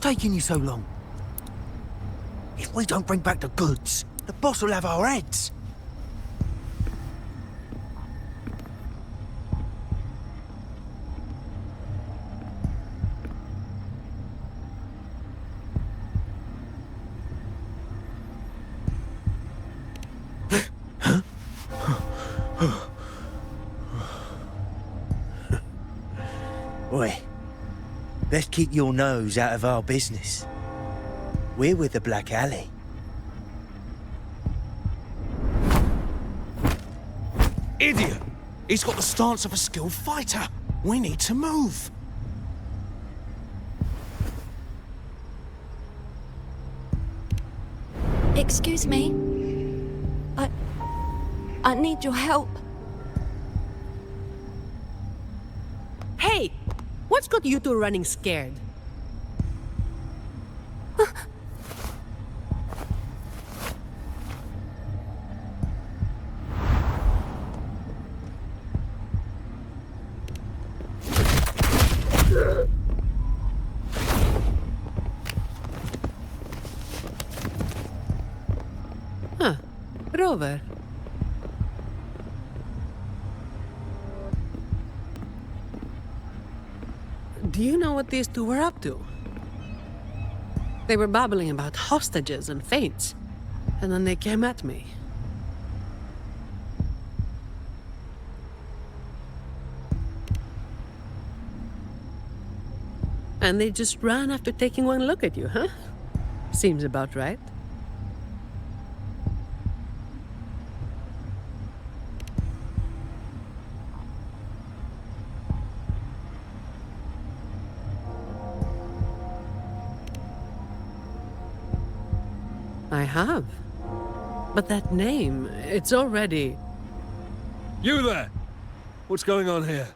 taking you so long? If we don't bring back the goods, the boss will have our heads. Oi, let's keep your nose out of our business. We're with the Black Alley. Idiot! He's got the stance of a skilled fighter. We need to move. Excuse me. I need your help. Hey! What's got you two running scared? Huh. Rover. Do you know what these two were up to? They were babbling about hostages and fates, and then they came at me. And they just ran after taking one look at you, huh? Seems about right. I have. But that name, it's already... You there! What's going on here?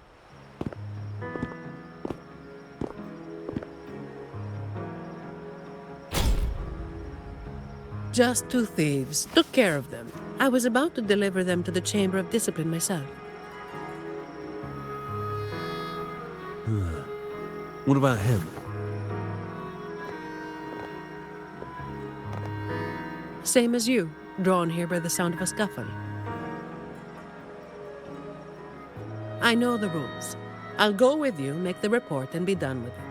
Just two thieves. Took care of them. I was about to deliver them to the Chamber of Discipline myself. What about him? Same as you, drawn here by the sound of a scuffle. I know the rules. I'll go with you, make the report, and be done with it.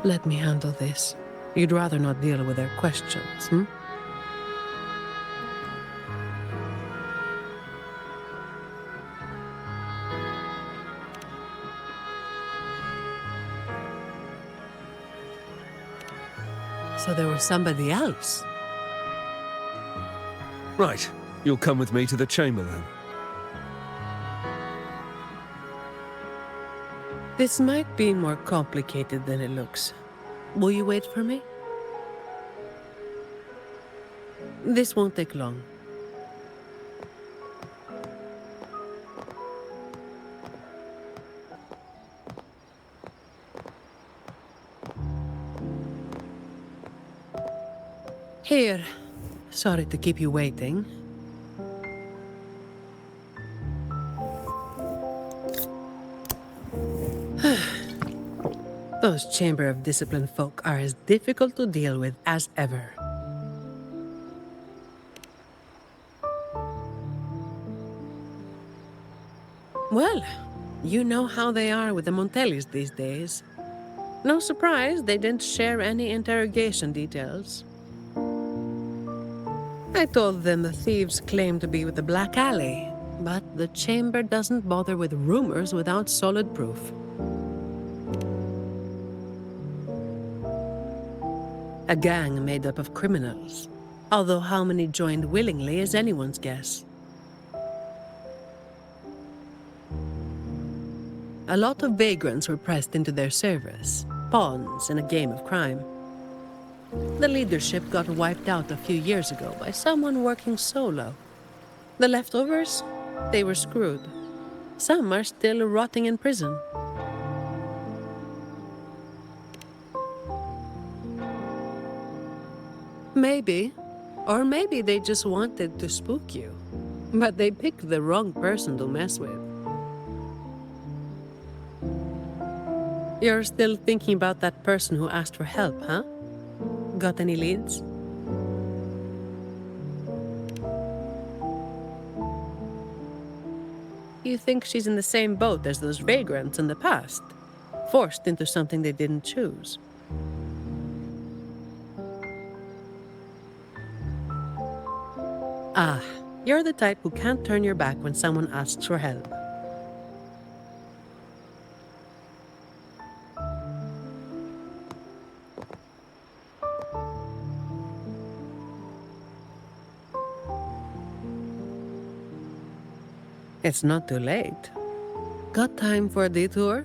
Let me handle this. You'd rather not deal with their questions, hmm? So there was somebody else. Right. You'll come with me to the chamber then. This might be more complicated than it looks. Will you wait for me? This won't take long. Here. Sorry to keep you waiting. Those Chamber of Discipline folk are as difficult to deal with as ever. Well, you know how they are with the Montellis these days. No surprise they didn't share any interrogation details. I told them the thieves claimed to be with the Black Alley, but the Chamber doesn't bother with rumors without solid proof. A gang made up of criminals, although how many joined willingly is anyone's guess. A lot of vagrants were pressed into their service, pawns in a game of crime. The leadership got wiped out a few years ago by someone working solo. The leftovers? They were screwed. Some are still rotting in prison. Maybe. Or maybe they just wanted to spook you. But they picked the wrong person to mess with. You're still thinking about that person who asked for help, huh? Got any leads? You think she's in the same boat as those vagrants in the past? Forced into something they didn't choose. Ah, you're the type who can't turn your back when someone asks for help. It's not too late. Got time for a detour?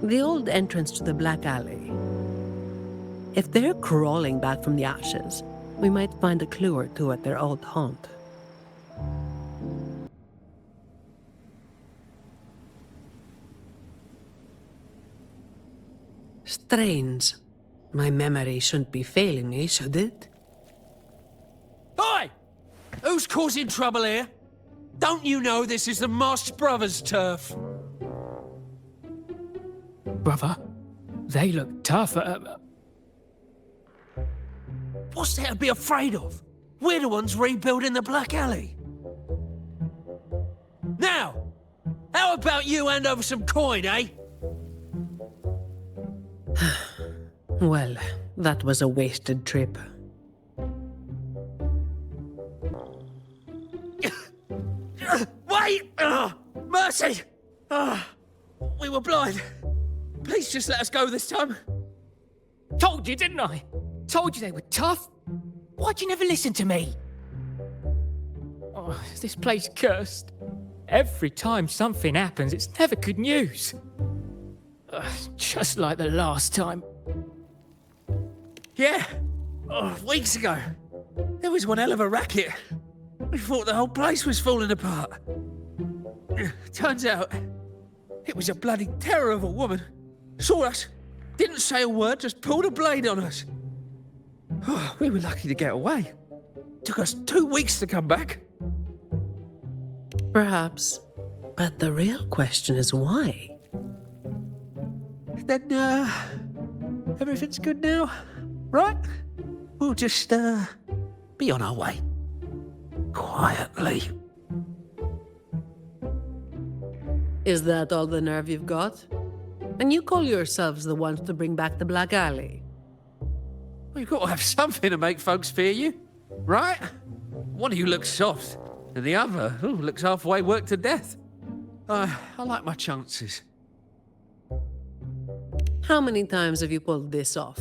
The old entrance to the Black Alley. If they're crawling back from the ashes, we might find a clue or two at their old haunt. Strange. My memory shouldn't be failing me, should it? Oi! Who's causing trouble here? Don't you know this is the Moss Brothers' turf? Brother, they look tough. What's there to be afraid of? We're the ones rebuilding the Black Alley. Now, how about you hand over some coin, eh? Well, that was a wasted trip. Wait! Mercy! We were blind. Please just let us go this time. Told you, didn't I? Told you they were tough. Why'd you never listen to me? Oh, this place cursed. Every time something happens, it's never good news. Just like the last time. Yeah. Weeks ago. There was one hell of a racket. We thought the whole place was falling apart. Turns out, it was a bloody terror of a woman. Saw us, didn't say a word, just pulled a blade on us. We were lucky to get away. Took us 2 weeks to come back. Perhaps. But the real question is why? Then, everything's good now, right? We'll just, be on our way. Quietly. Is that all the nerve you've got? And you call yourselves the ones to bring back the Black Alley? Well, you've got to have something to make folks fear you, right? One of you looks soft, and the other looks halfway worked to death. I like my chances. How many times have you pulled this off?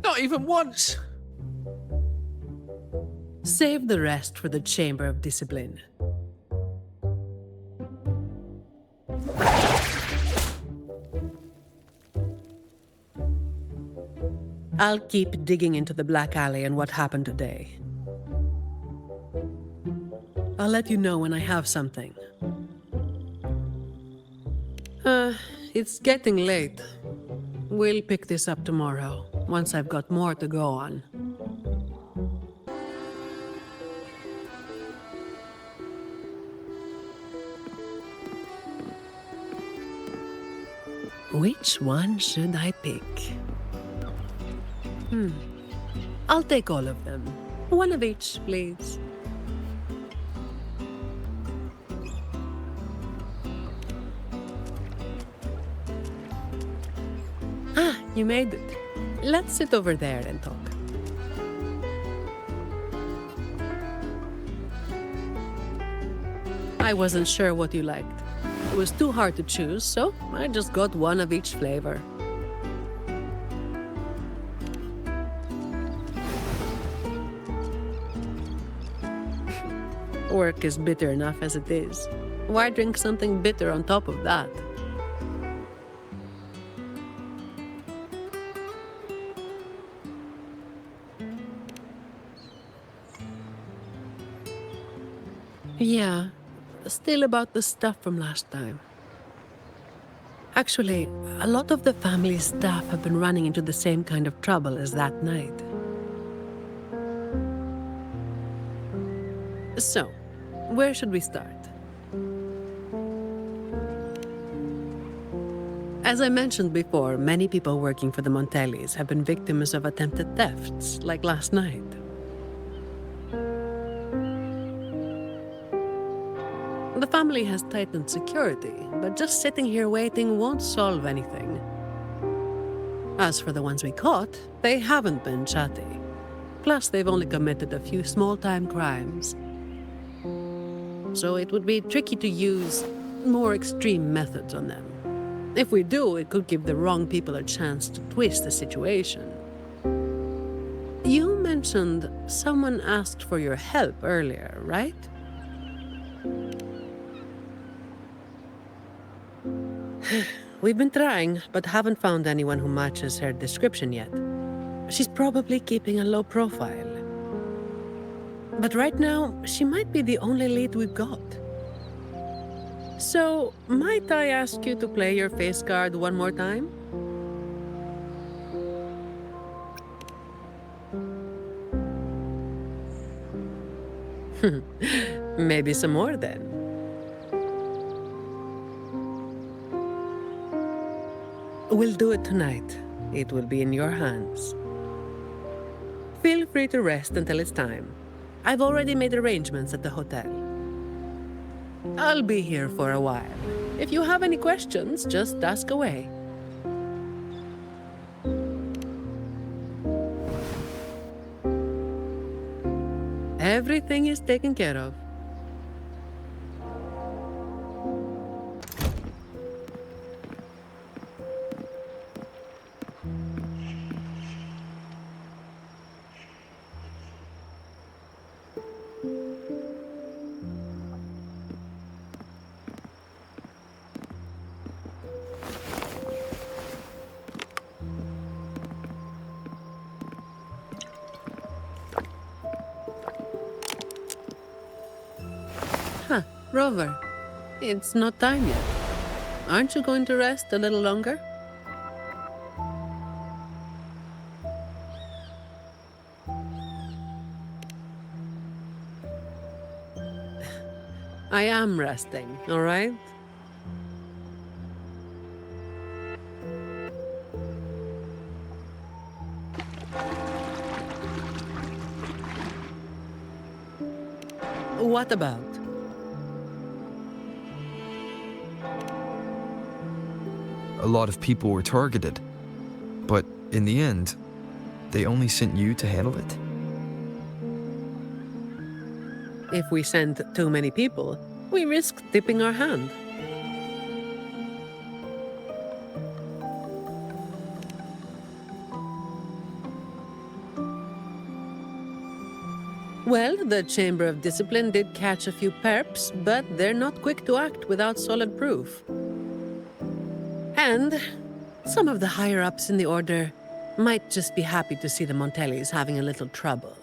Not even once. Save the rest for the Chamber of Discipline. I'll keep digging into the Black Alley and what happened today. I'll let you know when I have something. It's getting late. We'll pick this up tomorrow, once I've got more to go on. Which one should I pick? I'll take all of them. One of each, please. Ah, you made it. Let's sit over there and talk. I wasn't sure what you liked. It was too hard to choose, so I just got one of each flavor. Work is bitter enough as it is. Why drink something bitter on top of that? Yeah, Still about the stuff from last time. Actually, a lot of the family's staff have been running into the same kind of trouble as that night. So, where should we start? As I mentioned before, many people working for the Montellis have been victims of attempted thefts, like last night. The family has tightened security, but just sitting here waiting won't solve anything. As for the ones we caught, they haven't been chatty. Plus, they've only committed a few small-time crimes. So it would be tricky to use more extreme methods on them. If we do, it could give the wrong people a chance to twist the situation. You mentioned someone asked for your help earlier, right? We've been trying, but haven't found anyone who matches her description yet. She's probably keeping a low profile. But right now, she might be the only lead we've got. So, might I ask you to play your face card one more time? Maybe some more then. We'll do it tonight. It will be in your hands. Feel free to rest until it's time. I've already made arrangements at the hotel. I'll be here for a while. If you have any questions, just ask away. Everything is taken care of. Rover, it's not time yet. Aren't you going to rest a little longer? I am resting, all right? What about? A lot of people were targeted, but in the end, they only sent you to handle it? If we send too many people, we risk tipping our hand. Well, the Chamber of Discipline did catch a few perps, but they're not quick to act without solid proof. And some of the higher-ups in the Order might just be happy to see the Montellis having a little trouble.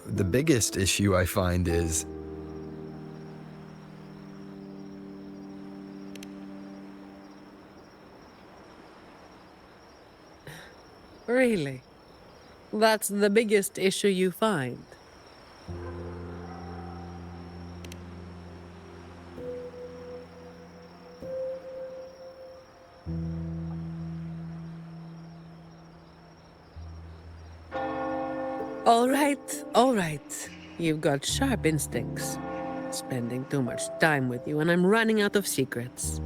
The biggest issue I find is... Really? That's the biggest issue you find? All right. You've got sharp instincts. Spending too much time with you and I'm running out of secrets.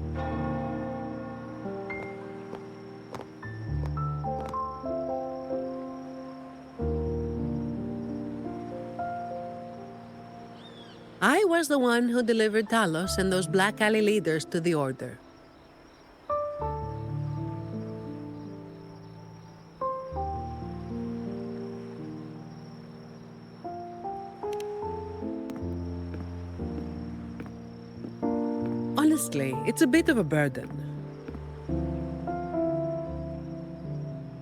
I was the one who delivered Talos and those Black Alley leaders to the Order. Honestly, it's a bit of a burden.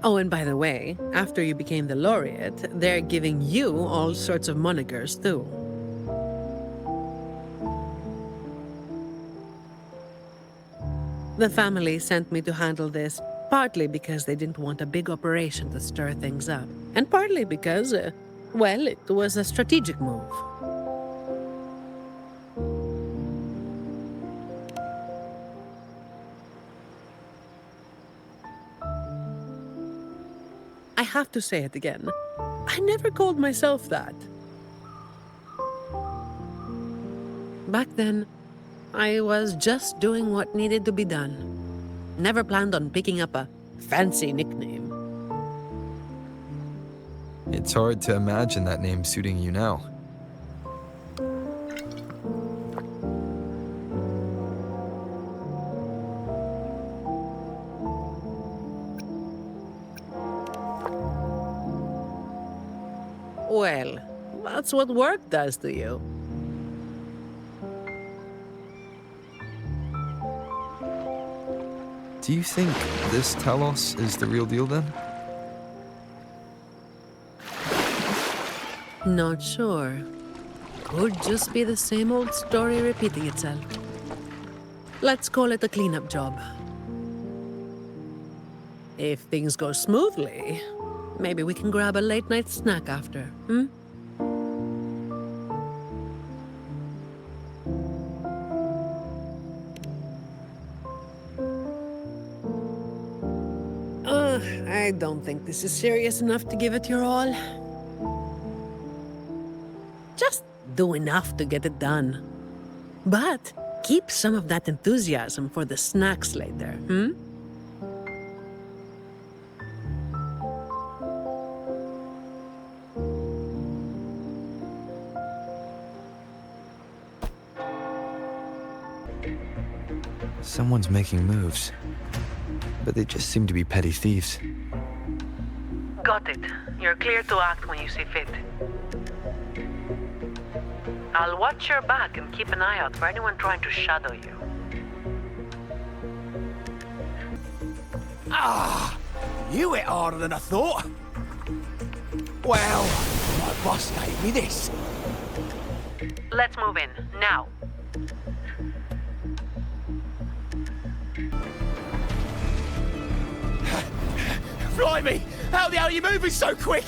Oh, and by the way, after you became the laureate, they're giving you all sorts of monikers, too. The family sent me to handle this, partly because they didn't want a big operation to stir things up, and partly because, well, it was a strategic move. I have to say it again. I never called myself that. Back then, I was just doing what needed to be done. Never planned on picking up a fancy nickname. It's hard to imagine that name suiting you now. Well, that's what work does to you. Do you think this Talos is the real deal then? Not sure. Could just be the same old story repeating itself. Let's call it a cleanup job. If things go smoothly, maybe we can grab a late-night snack after, hmm? I don't think this is serious enough to give it your all. Just do enough to get it done. But keep some of that enthusiasm for the snacks later, hmm? Someone's making moves, but they just seem to be petty thieves. Got it. You're clear to act when you see fit. I'll watch your back and keep an eye out for anyone trying to shadow you. You hit harder than I thought. Well, my boss gave me this. Let's move in, now. Blimey! How the hell are you moving so quick?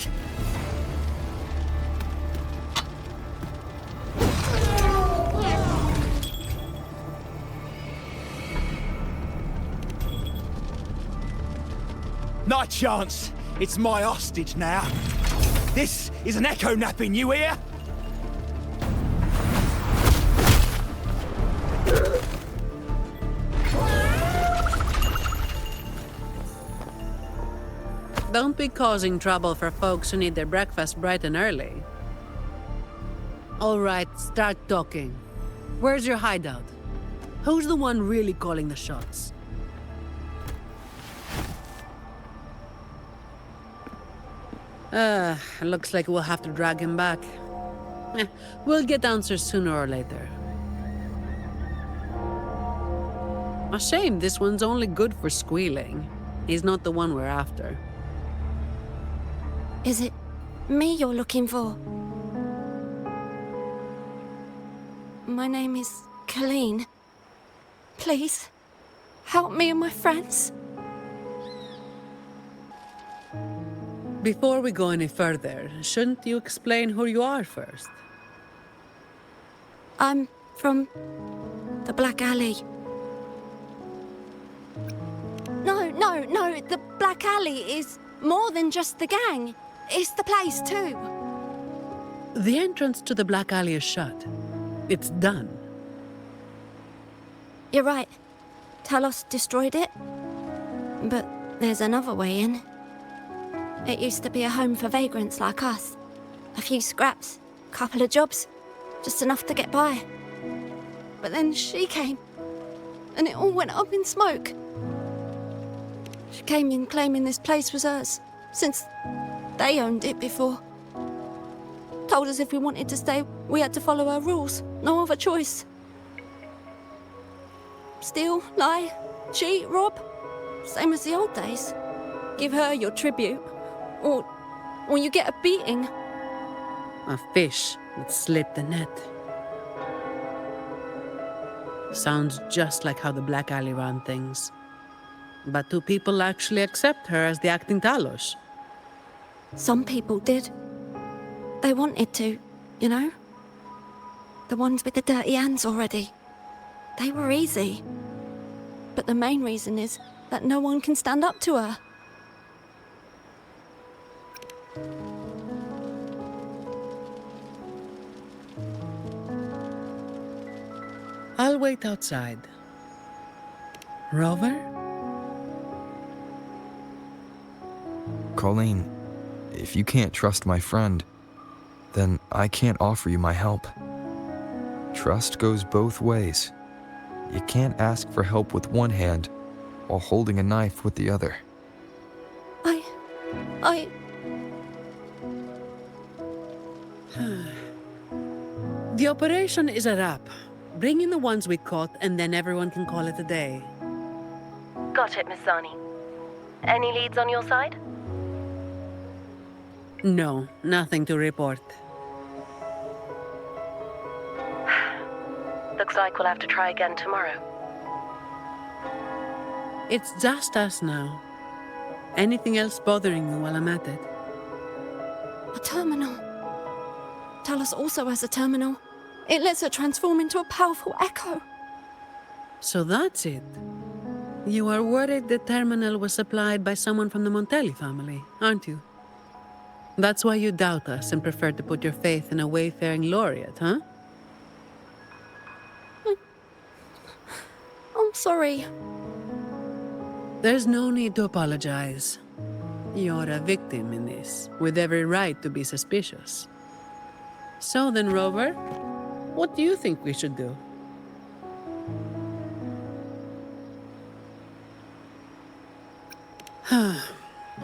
Not a chance. It's my hostage now. This is an echo napping, you hear? Don't be causing trouble for folks who need their breakfast bright and early. All right, start talking. Where's your hideout? Who's the one really calling the shots? Looks like we'll have to drag him back. We'll get answers sooner or later. A shame this one's only good for squealing. He's not the one we're after. Is it me you're looking for? My name is Colleen. Please, help me and my friends. Before we go any further, shouldn't you explain who you are first? I'm from the Black Alley. No, the Black Alley is more than just the gang. It's the place too. The entrance to the Black Alley is shut. It's done. You're right. Talos destroyed it. But there's another way in. It used to be a home for vagrants like us. A few scraps, couple of jobs, just enough to get by. But then she came, and it all went up in smoke. She came in claiming this place was hers, since they owned it before. Told us if we wanted to stay, we had to follow her rules. No other choice. Steal, lie, cheat, rob. Same as the old days. give her your tribute, or you get a beating. A fish that slipped the net. Sounds just like how the Black Alley ran things. But do people actually accept her as the acting Talos? Some people did. They wanted to, you know? The ones with the dirty hands already. They were easy. But the main reason is that no one can stand up to her. I'll wait outside. Rover? Colleen, if you can't trust my friend, then I can't offer you my help. Trust goes both ways. You can't ask for help with one hand while holding a knife with the other. The operation is a wrap. Bring in the ones we caught, and then everyone can call it a day. Got it, Miss Zani. Any leads on your side? No, nothing to report. Looks like we'll have to try again tomorrow. It's just us now. Anything else bothering you while I'm at it? A terminal. Talos also has a terminal. It lets her transform into a powerful echo. So that's it. You are worried the terminal was supplied by someone from the Montelli family, aren't you? That's why you doubt us and prefer to put your faith in a wayfaring laureate, huh? I'm sorry. There's no need to apologize. You're a victim in this, with every right to be suspicious. So then, Rover, what do you think we should do?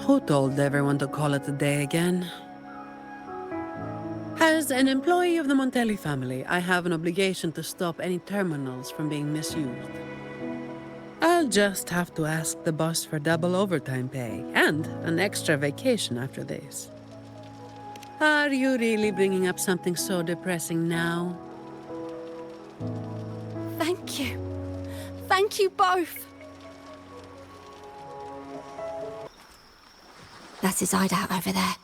Who told everyone to call it a day again? As an employee of the Montelli family, I have an obligation to stop any terminals from being misused. I'll just have to ask the boss for double overtime pay and an extra vacation after this. Are you really bringing up something so depressing now? Thank you. Thank you both. That's his hideout over there.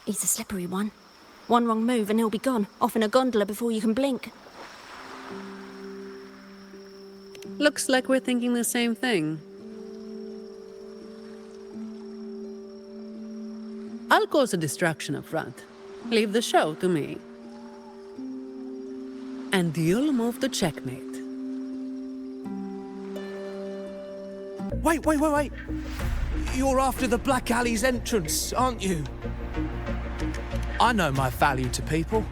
He's a slippery one. One wrong move and he'll be gone, off in a gondola before you can blink. Looks like we're thinking the same thing. I'll cause a distraction up front. Leave the show to me. And you'll move to checkmate. Wait. You're after the Black Alley's entrance, aren't you? I know my value to people.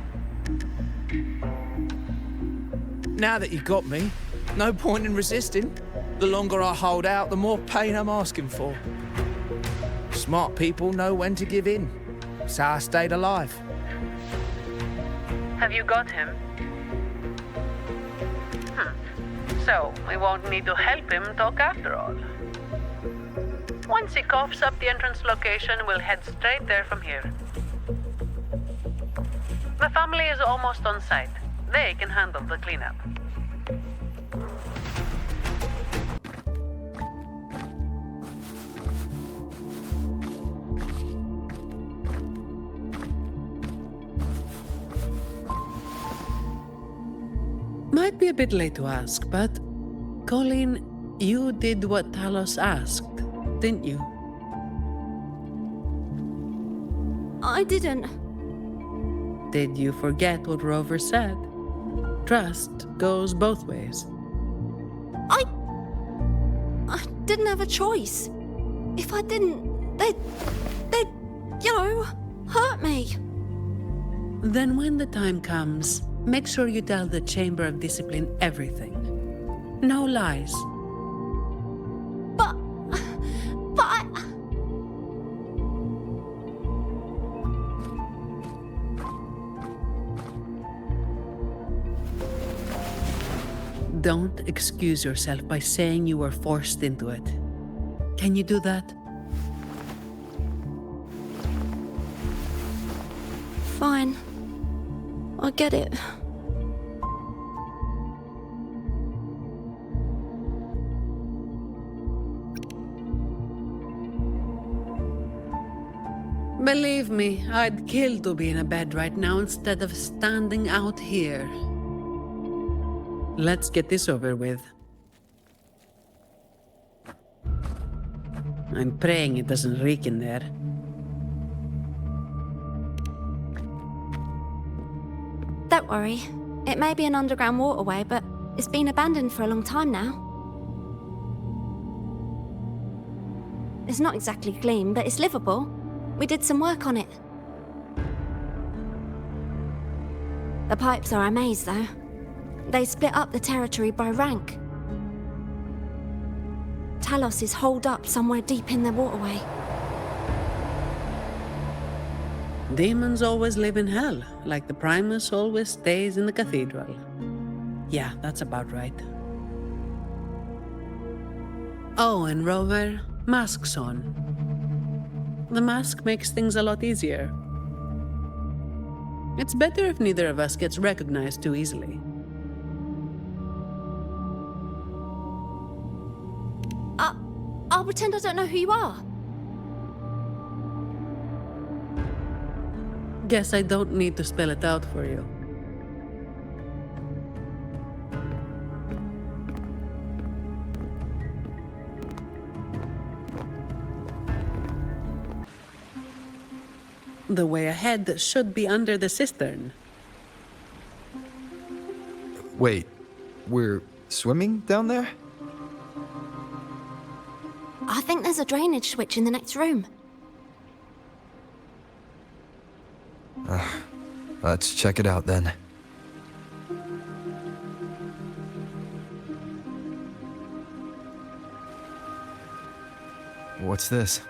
Now that you got me, no point in resisting. The longer I hold out, the more pain I'm asking for. Smart people know when to give in. That's how I stayed alive. Have you got him? So, we won't need to help him talk after all. Once he coughs up the entrance location, we'll head straight there from here. The family is almost on site. They can handle the cleanup. Might be a bit late to ask, but Colleen, you did what Talos asked, didn't you? I didn't. Did you forget what Rover said? Trust goes both ways. I didn't have a choice. If I didn't, they'd, hurt me. Then when the time comes, make sure you tell the Chamber of Discipline everything. No lies. But I... Don't excuse yourself by saying you were forced into it. Can you do that? Fine. I get it. Believe me, I'd kill to be in a bed right now instead of standing out here. Let's get this over with. I'm praying it doesn't reek in there. Don't worry. It may be an underground waterway, but it's been abandoned for a long time now. It's not exactly clean, but it's livable. We did some work on it. The pipes are a maze, though. They split up the territory by rank. Talos is holed up somewhere deep in the waterway. Demons always live in hell, like the Primus always stays in the cathedral. Yeah, that's about right. Oh, and Rover, mask's on. The mask makes things a lot easier. It's better if neither of us gets recognized too easily. I'll pretend I don't know who you are. Guess I don't need to spell it out for you. The way ahead should be under the cistern. Wait, we're swimming down there? I think there's a drainage switch in the next room. Let's check it out then. What's this?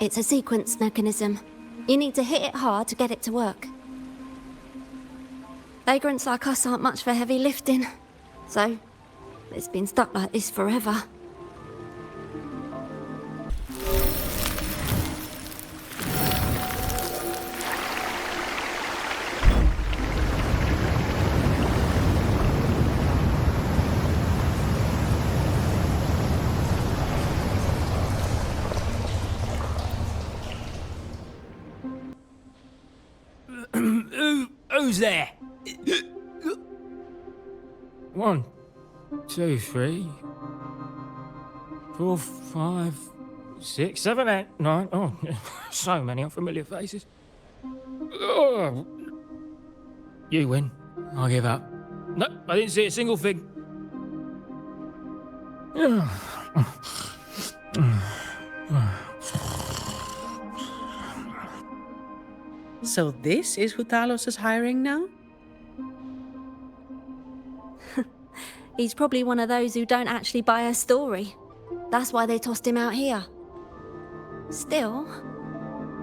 It's a sequence mechanism. You need to hit it hard to get it to work. Vagrants like us aren't much for heavy lifting, so it's been stuck like this forever. Who's there? 1, 2, 3, 4, 5, 6, 7, 8, 9. Oh, so many unfamiliar faces. Oh. You win. I give up. No, I didn't see a single thing. So this is who Talos is hiring now? He's probably one of those who don't actually buy a story. That's why they tossed him out here. Still,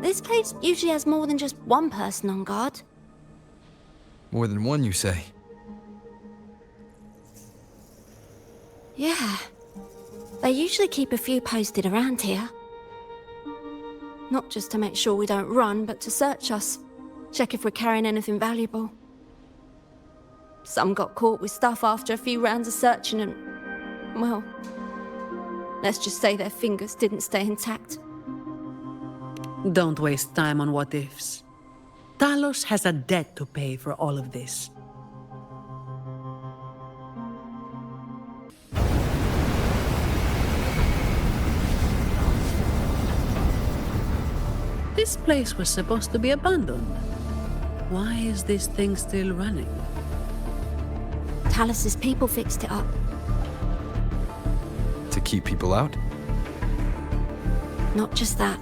this place usually has more than just one person on guard. More than one, you say? Yeah. They usually keep a few posted around here. Not just to make sure we don't run, but to search us. Check if we're carrying anything valuable. Some got caught with stuff after a few rounds of searching and, well, let's just say their fingers didn't stay intact. Don't waste time on what ifs. Talos has a debt to pay for all of this. This place was supposed to be abandoned. Why is this thing still running? Talos's people fixed it up. To keep people out? Not just that.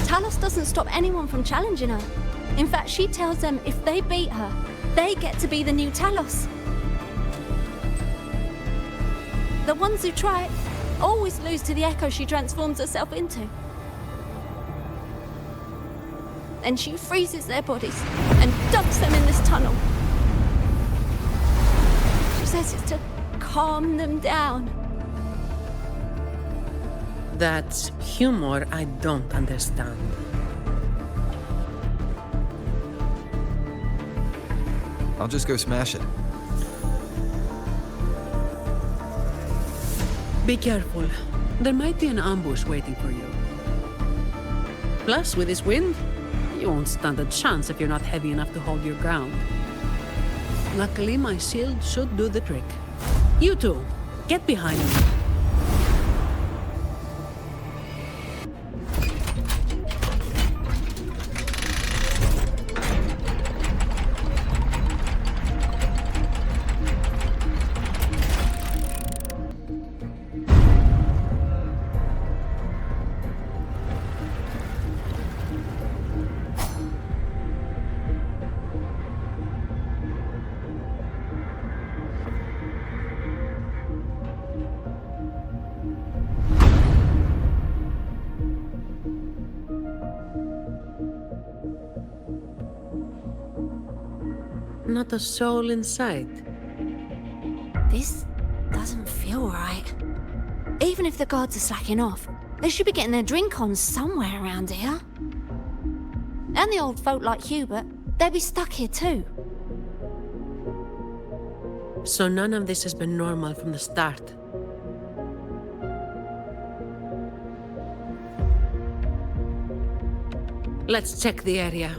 Talos doesn't stop anyone from challenging her. In fact, she tells them if they beat her, they get to be the new Talos. The ones who try it always lose to the echo she transforms herself into. Then she freezes their bodies and dumps them in this tunnel. She says it's to calm them down. That's humor I don't understand. I'll just go smash it. Be careful. There might be an ambush waiting for you. Plus, with this wind, you won't stand a chance if you're not heavy enough to hold your ground. Luckily, my shield should do the trick. You two, get behind me. Not a soul in sight. This doesn't feel right. Even if the guards are slacking off, they should be getting their drink on somewhere around here. And the old folk like Hubert, they'd be stuck here too. So none of this has been normal from the start. Let's check the area.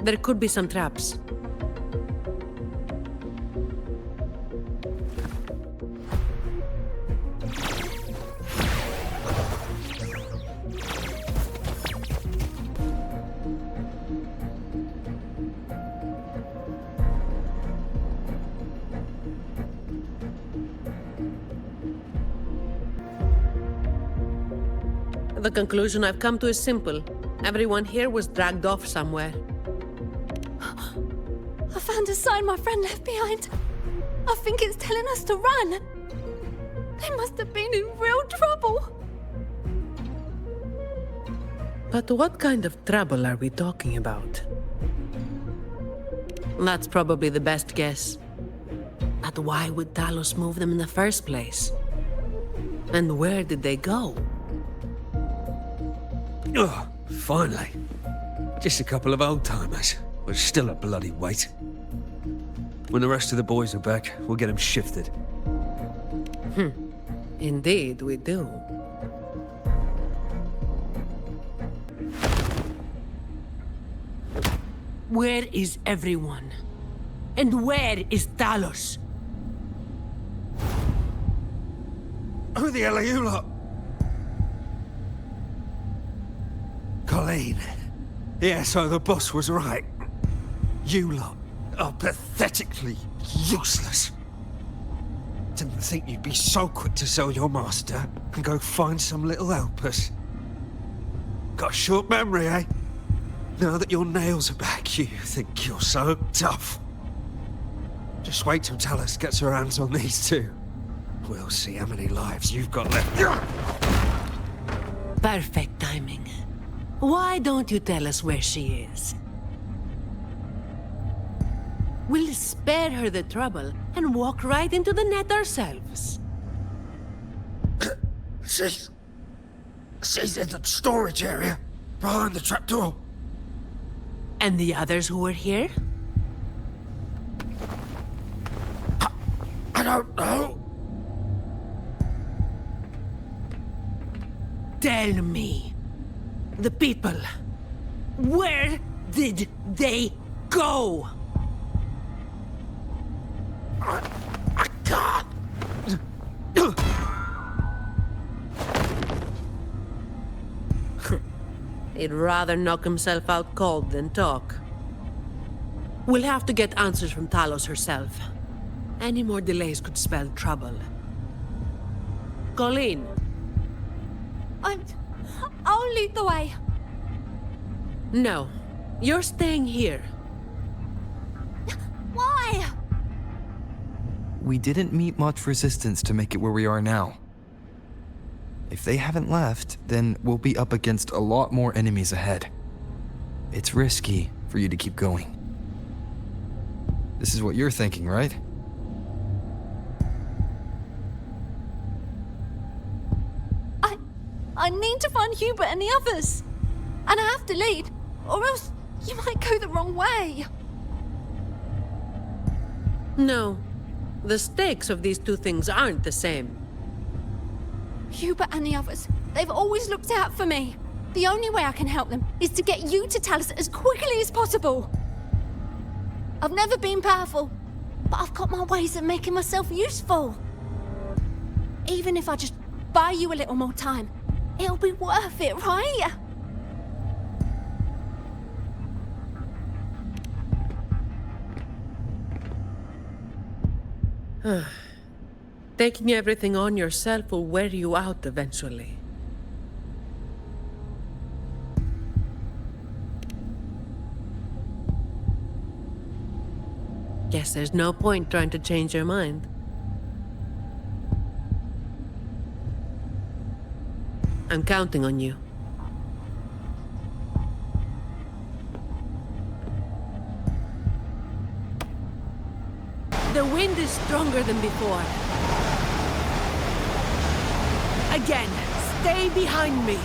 There could be some traps. The conclusion I've come to is simple. Everyone here was dragged off somewhere. I found a sign my friend left behind. I think it's telling us to run. They must have been in real trouble. But what kind of trouble are we talking about? That's probably the best guess. But why would Talos move them in the first place? And where did they go? Oh, finally. Just a couple of old-timers, but still a bloody weight. When the rest of the boys are back, we'll get them shifted. Indeed, we do. Where is everyone? And where is Talos? Who the hell are you lot? Colleen. Yeah, so the boss was right. You lot are pathetically useless. Didn't think you'd be so quick to sell your master and go find some little helpers. Got a short memory, eh? Now that your nails are back, you think you're so tough. Just wait till Talos gets her hands on these two. We'll see how many lives you've got left. Perfect timing. Why don't you tell us where she is? We'll spare her the trouble and walk right into the net ourselves. She's in the storage area, behind the trapdoor. And the others who were here? I don't know. Tell me. The people. Where did they go? I can't. He'd rather knock himself out cold than talk. We'll have to get answers from Talos herself. Any more delays could spell trouble. Colleen. I'll lead the way. No. You're staying here. Why? We didn't meet much resistance to make it where we are now. If they haven't left, then we'll be up against a lot more enemies ahead. It's risky for you to keep going. This is what you're thinking, right? I need to find Hubert and the others. And I have to lead, or else you might go the wrong way. No. The stakes of these two things aren't the same. Hubert and the others, they've always looked out for me. The only way I can help them is to get you to Talos as quickly as possible. I've never been powerful, but I've got my ways of making myself useful. Even if I just buy you a little more time, it'll be worth it, right? Taking everything on yourself will wear you out eventually. Guess there's no point trying to change your mind. I'm counting on you. The wind is stronger than before. Again, stay behind me.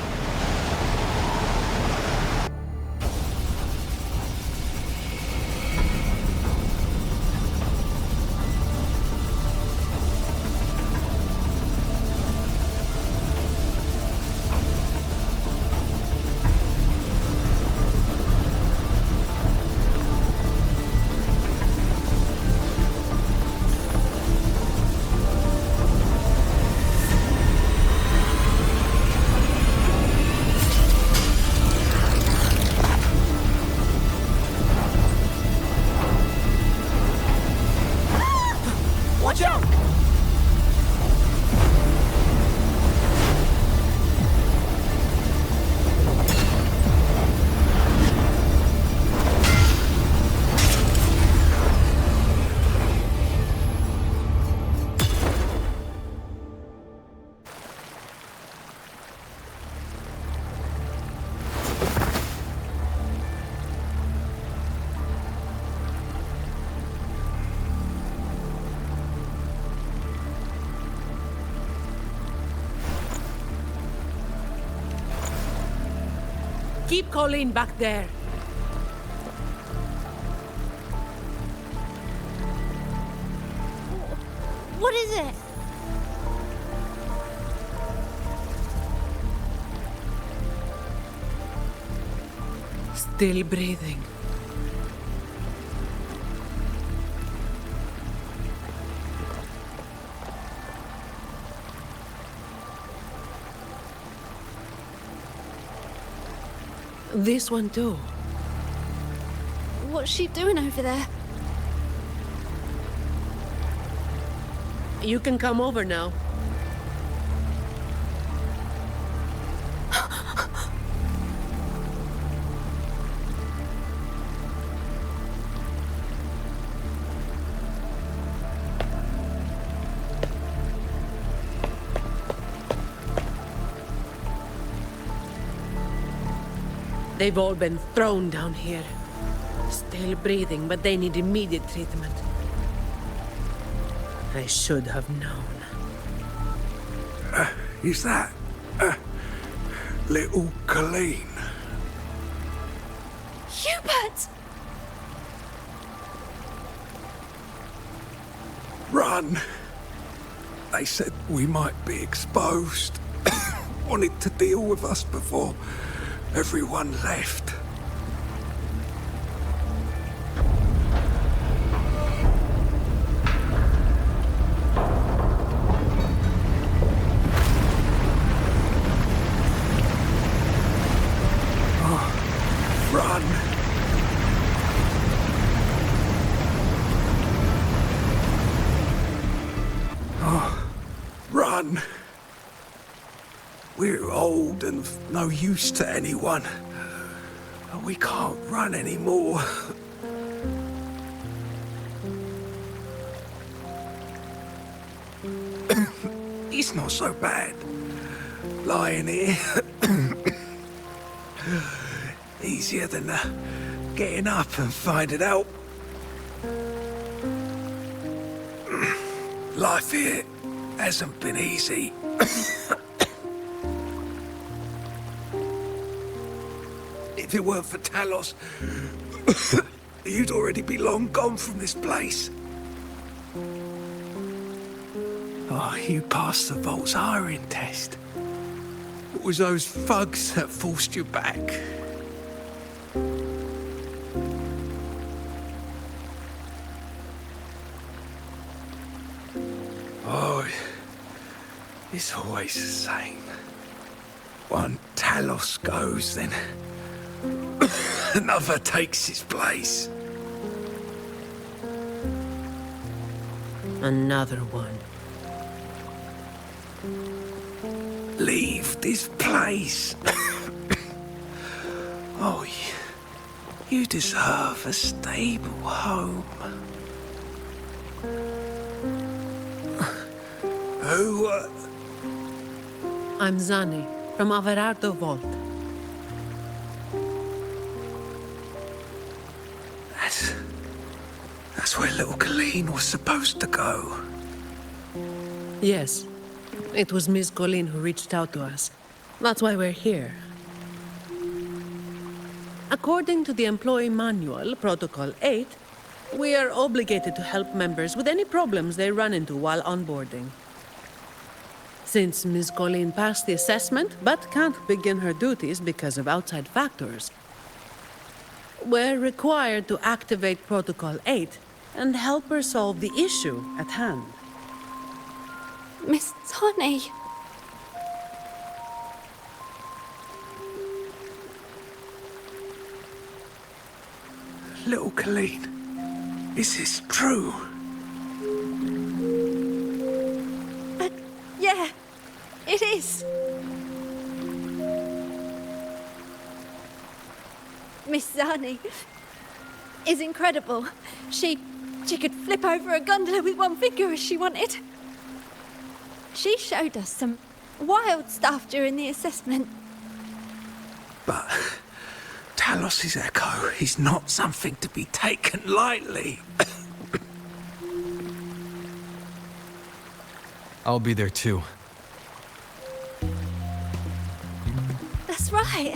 Keep Colleen back there. What is it? Still breathing. This one too. What's she doing over there? You can come over now. They've all been thrown down here. Still breathing, but they need immediate treatment. I should have known. Is that little Colleen? Hubert! Run! They said we might be exposed. Wanted to deal with us before everyone left. Run! Oh, run! We're old and of no use to anyone. We can't run anymore. It's not so bad. Lying here. Easy. easier than getting up and finding out. Life here hasn't been easy. If it weren't for Talos, you'd already be long gone from this place. Oh, you passed the Vault's hiring test. It was those thugs that forced you back. Oh, it's always the same. One Talos goes, then another takes his place. Another one. Leave this place. Oh, you deserve a stable home. Who, I'm Zani, from Averardo Vault. That's where little Colleen was supposed to go. Yes, it was Miss Colleen who reached out to us. That's why we're here. According to the employee manual, Protocol 8, we are obligated to help members with any problems they run into while onboarding. Since Miss Colleen passed the assessment but can't begin her duties because of outside factors, we're required to activate Protocol 8 and help her solve the issue at hand. Miss Zani. Little Colleen, is this true? Yeah, it is. Miss Zani is incredible. She could flip over a gondola with one finger if she wanted. She showed us some wild stuff during the assessment. But Talos's echo is not something to be taken lightly. I'll be there too. That's right.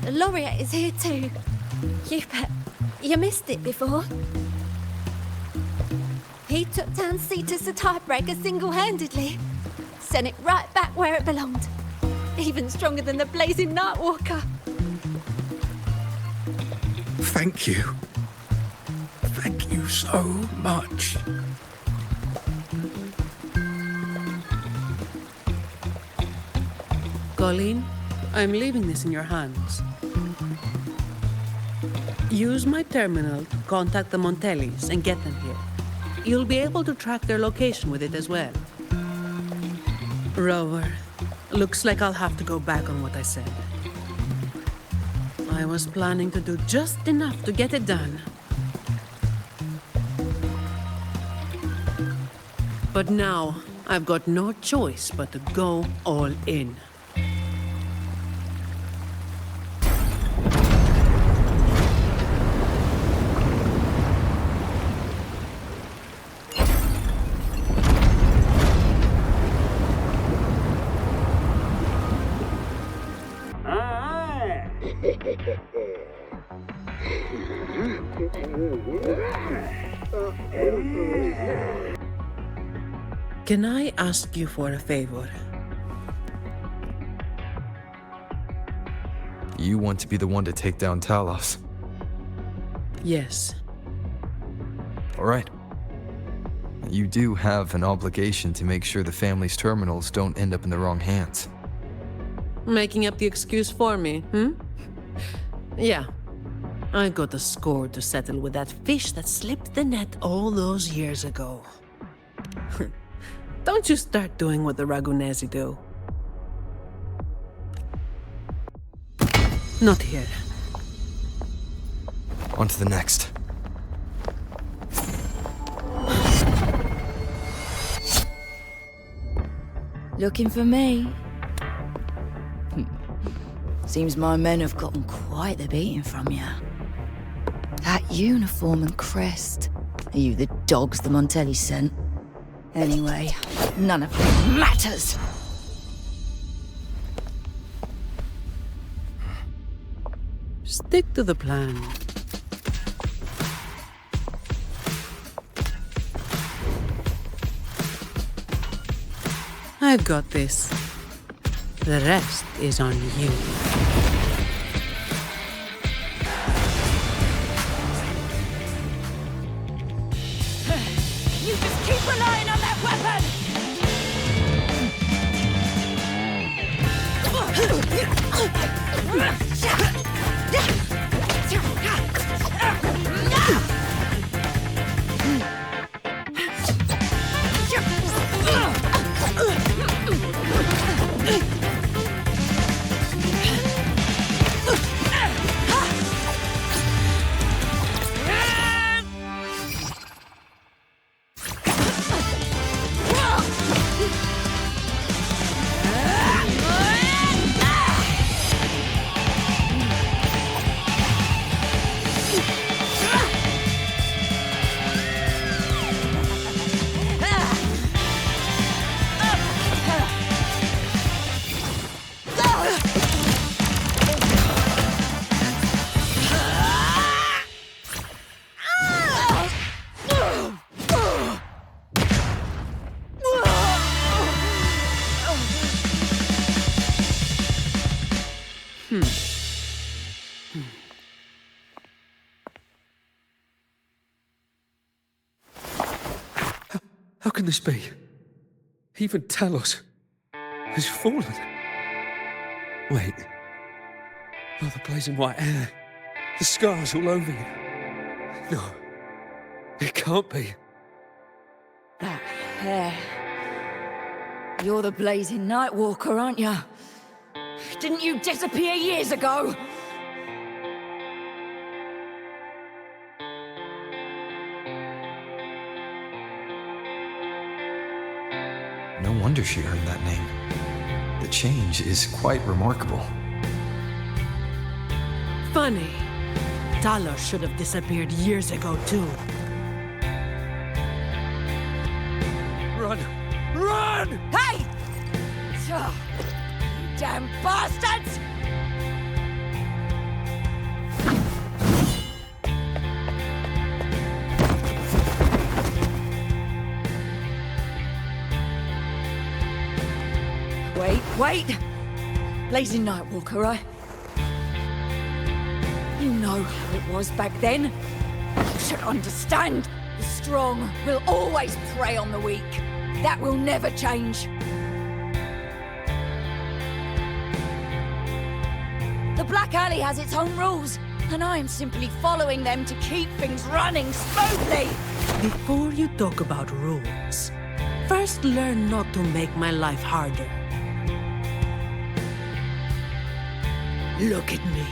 The laureate is here too. You missed it before. He took down Cetus the tiebreaker single-handedly. Sent it right back where it belonged. Even stronger than the blazing Nightwalker. Thank you. Thank you so much. Colleen, I'm leaving this in your hands. Use my terminal to contact the Montellis and get them here. You'll be able to track their location with it as well. Rover, looks like I'll have to go back on what I said. I was planning to do just enough to get it done. But now, I've got no choice but to go all in. Can I ask you for a favor? You want to be the one to take down Talos. Yes. All right. You do have an obligation to make sure the family's terminals don't end up in the wrong hands. Making up the excuse for me, Yeah. I got a score to settle with that fish that slipped the net all those years ago. Don't you start doing what the Ragunesi do. Not here. On to the next. Looking for me? Seems my men have gotten quite the beating from you. That uniform and crest. Are you the dogs the Montelli sent? Anyway, none of it matters. Stick to the plan. I've got this. The rest is on you. You just keep relying on that weapon! How can this be? Even Talos has fallen. Wait. Oh, the blazing white hair. The scars all over you. No. It can't be. That hair. You're the blazing Nightwalker, aren't you? Didn't you disappear years ago? No wonder she earned that name. The change is quite remarkable. Funny. Talos should have disappeared years ago, too. Run! Run! Hey! You damn bastards! Wait! Blazing Nightwalker, right? You know how it was back then. You should understand. The strong will always prey on the weak. That will never change. The Black Alley has its own rules, and I am simply following them to keep things running smoothly. Before you talk about rules, first learn not to make my life harder. Look at me,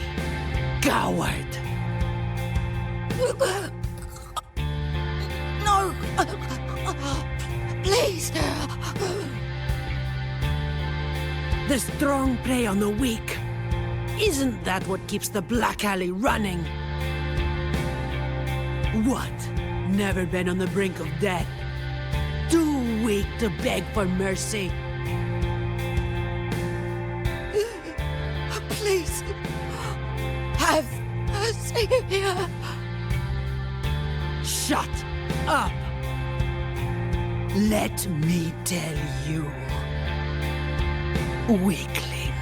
coward. No! Please! The strong prey on the weak. Isn't that what keeps the Black Alley running? What? Never been on the brink of death? Too weak to beg for mercy? Please! Have a savior! Shut up! Let me tell you, weakling.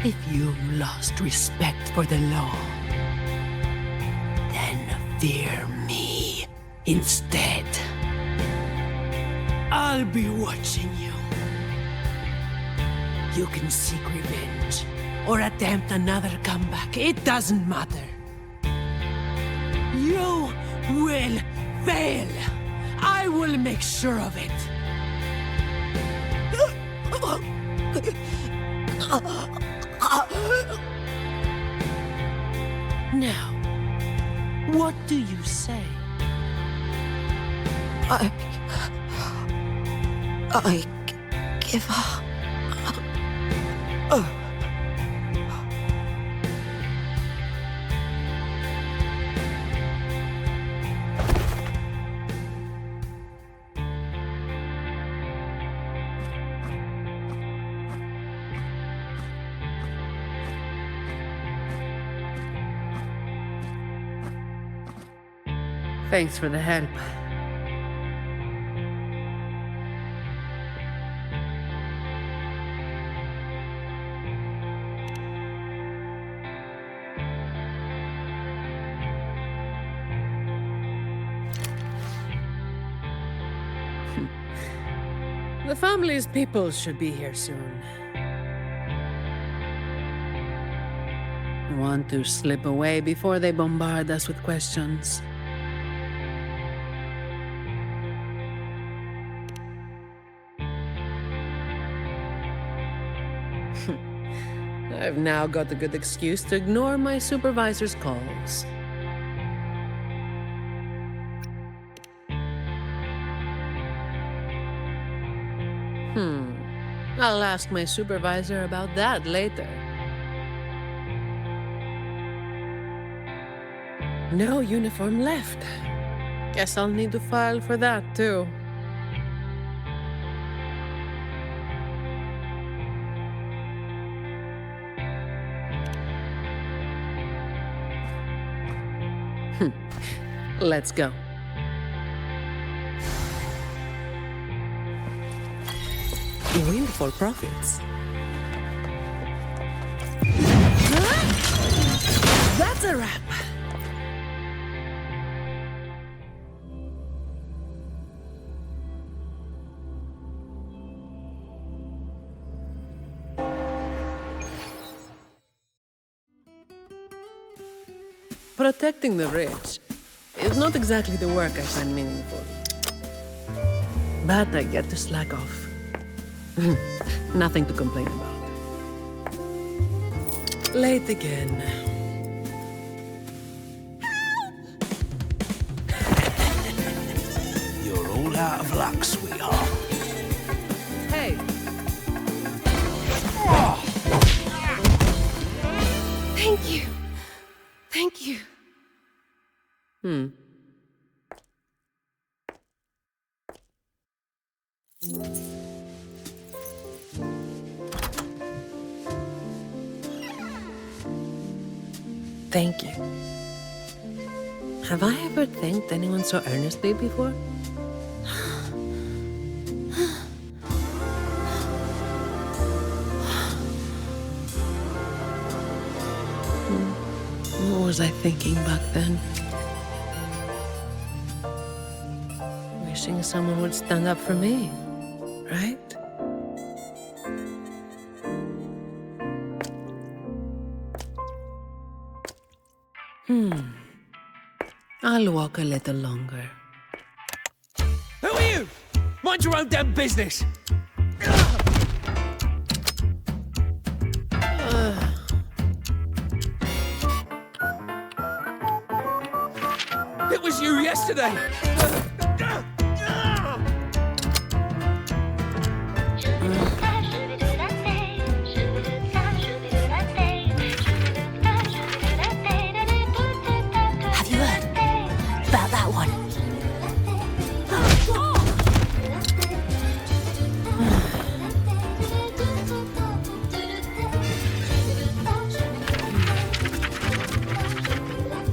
If you've lost respect for the law, then fear me instead. I'll be watching you. You can seek revenge or attempt another comeback. It doesn't matter. You will fail. I will make sure of it. Now, what do you say? I give up. Thanks for the help. The family's people should be here soon. Want to slip away before they bombard us with questions. I've now got a good excuse to ignore my supervisor's calls. I'll ask my supervisor about that later. No uniform left. Guess I'll need to file for that too. Let's go. Windfall profits. That's a wrap. Protecting the rich is not exactly the work I find meaningful. But I get to slack off. Nothing to complain about. Late again. You're all out of luck, sweetheart. Hey. Thank you. Thank you. Thank you. Have I ever thanked anyone so earnestly before? What was I thinking back then? Wishing someone would stand up for me, right? I'll walk a little longer. Who are you? Mind your own damn business. It was you yesterday. Have you heard about that one?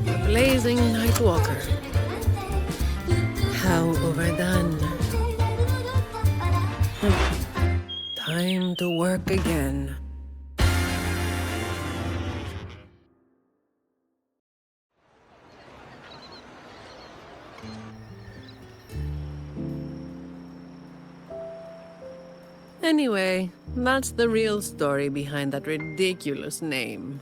A blazing night walker. How overdone. Time to work again. Anyway, that's the real story behind that ridiculous name.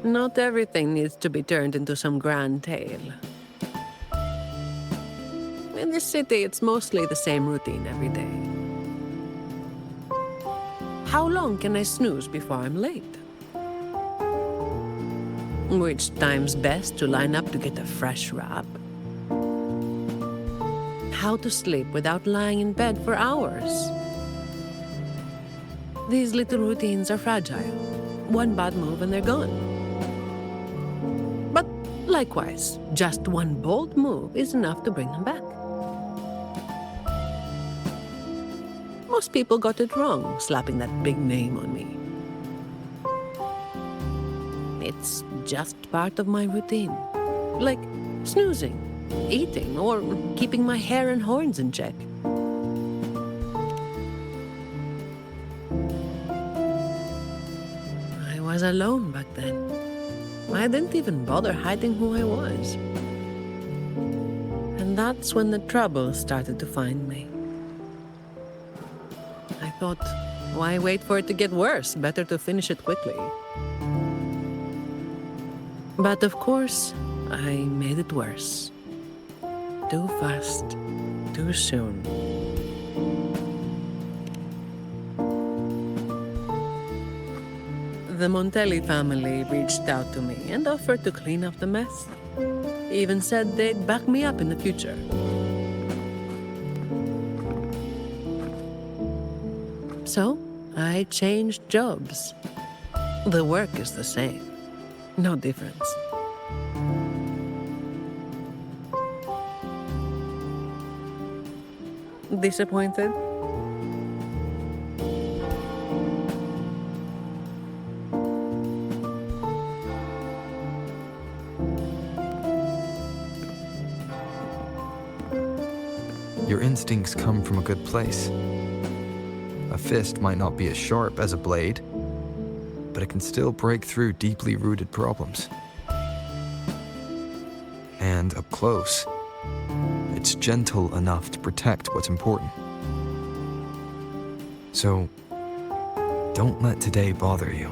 Not everything needs to be turned into some grand tale. In this city, it's mostly the same routine every day. How long can I snooze before I'm late? Which time's best to line up to get a fresh wrap? How to sleep without lying in bed for hours? These little routines are fragile. One bad move and they're gone. But likewise, just one bold move is enough to bring them back. Most people got it wrong, slapping that big name on me. It's just part of my routine. Like snoozing, eating, or keeping my hair and horns in check. I was alone back then. I didn't even bother hiding who I was. And that's when the trouble started to find me. I thought, why wait for it to get worse? Better to finish it quickly. But of course, I made it worse. Too fast, too soon. The Montelli family reached out to me and offered to clean up the mess. Even said they'd back me up in the future. So, I changed jobs. The work is the same. No difference. Disappointed? Your instincts come from a good place. A fist might not be as sharp as a blade, but it can still break through deeply rooted problems. And up close, it's gentle enough to protect what's important. So, don't let today bother you.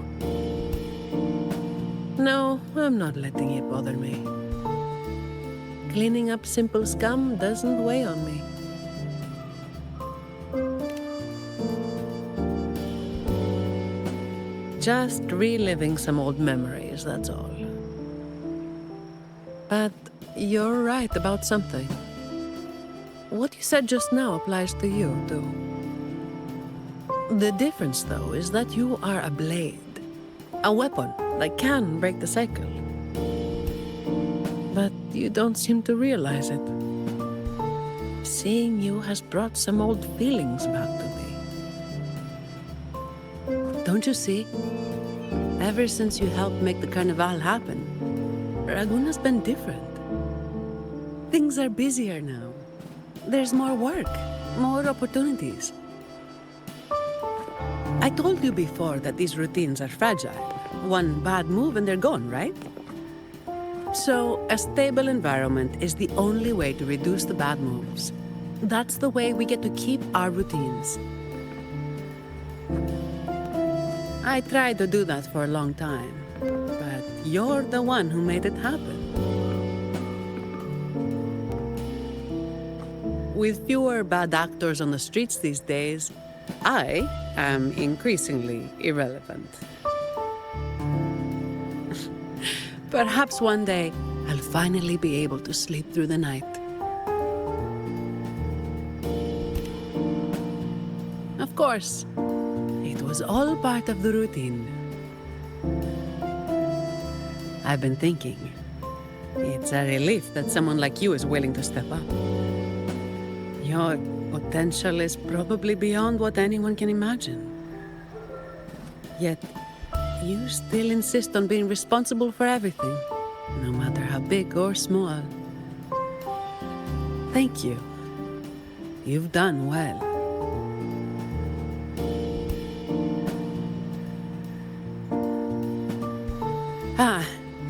No, I'm not letting it bother me. Cleaning up simple scum doesn't weigh on me. Just reliving some old memories, that's all. But you're right about something. What you said just now applies to you, too. The difference, though, is that you are a blade. A weapon that can break the cycle. But you don't seem to realize it. Seeing you has brought some old feelings back to me. Don't you see? Ever since you helped make the carnival happen, Raguna's been different. Things are busier now. There's more work, more opportunities. I told you before that these routines are fragile. One bad move and they're gone, right? So, a stable environment is the only way to reduce the bad moves. That's the way we get to keep our routines. I tried to do that for a long time, but you're the one who made it happen. With fewer bad actors on the streets these days, I am increasingly irrelevant. Perhaps one day, I'll finally be able to sleep through the night. Of course, it was all part of the routine. I've been thinking, it's a relief that someone like you is willing to step up. Your potential is probably beyond what anyone can imagine. Yet, you still insist on being responsible for everything, no matter how big or small. Thank you. You've done well.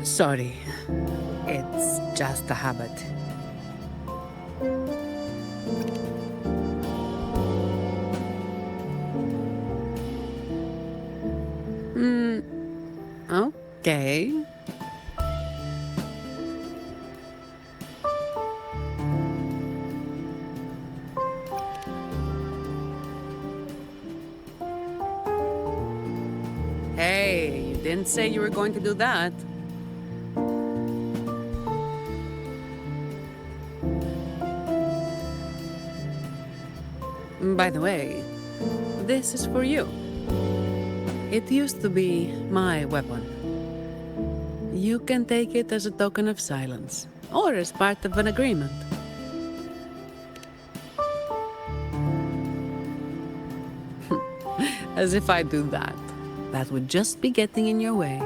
Sorry. It's just a habit. Okay. Hey, you didn't say you were going to do that. By the way, this is for you. It used to be my weapon. You can take it as a token of silence, or as part of an agreement. As if I do that. That would just be getting in your way.